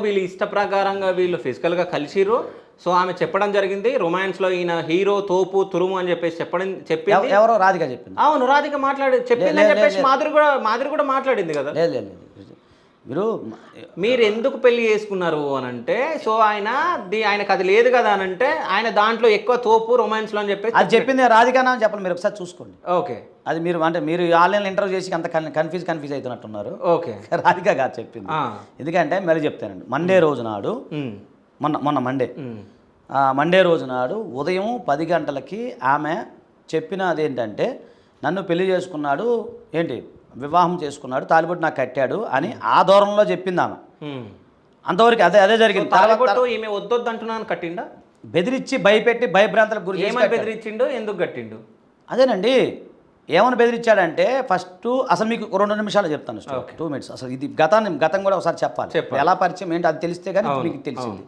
వీళ్ళు ఇష్ట ప్రకారంగా వీళ్ళు ఫిజికల్గా కలిసిర్రు. సో ఆమె చెప్పడం జరిగింది రొమాన్స్లో ఈయన హీరో తోపు తురుము అని చెప్పేసి చెప్పింది. ఎవరో రాధిక చెప్పింది. అవును, రాధిక చెప్పింది అని చెప్పేసి మాధురి కూడా మాట్లాడింది కదా. లేదు మీరు ఎందుకు పెళ్లి చేసుకున్నారు అని అంటే, సో ఆయనకు అది లేదు కదా అని అంటే, ఆయన దాంట్లో ఎక్కువ తోపు రొమాన్స్లో అని చెప్పేసి అది చెప్పింది రాధిక అని చెప్పండి. మీరు ఒకసారి చూసుకోండి. ఓకే, అది మీరు ఆన్లైన్లో ఇంటర్వ్యూ చేసి అంత కన్ఫ్యూజ్ అవుతున్నట్టున్నారు. ఓకే, రాధిక గారు చెప్పింది. ఎందుకంటే మళ్ళీ చెప్తానండి, మండే రోజు నాడు మొన్న మండే రోజు నాడు ఉదయం 10 గంటలకి ఆమె చెప్పిన అదేంటంటే, నన్ను పెళ్లి చేసుకున్నాడు, ఏంటి వివాహం చేసుకున్నాడు, తాలిబొట్టు నాకు కట్టాడు అని ఆ దూరంలో చెప్పింది ఆమె. అంతవరకు అదే జరిగింది. తాలిబొట్టు ఈమె వద్దొద్దు అంటున్నాను కట్టిండా, బెదిరించి భయపెట్టి భయభ్రాంతలకు గురి చేసి బెదిరించిండు, ఎందుకు కట్టిండు? అదేనండి, ఏమని బెదిరించాడంటే, ఫస్ట్ అసలు మీకు 2 నిమిషాలు చెప్తాను, 2 minutes. అసలు ఇది గతం కూడా ఒకసారి చెప్పాలి. ఎలా పరిచయం ఏంటి అది తెలిస్తే కానీ మీకు తెలిసింది.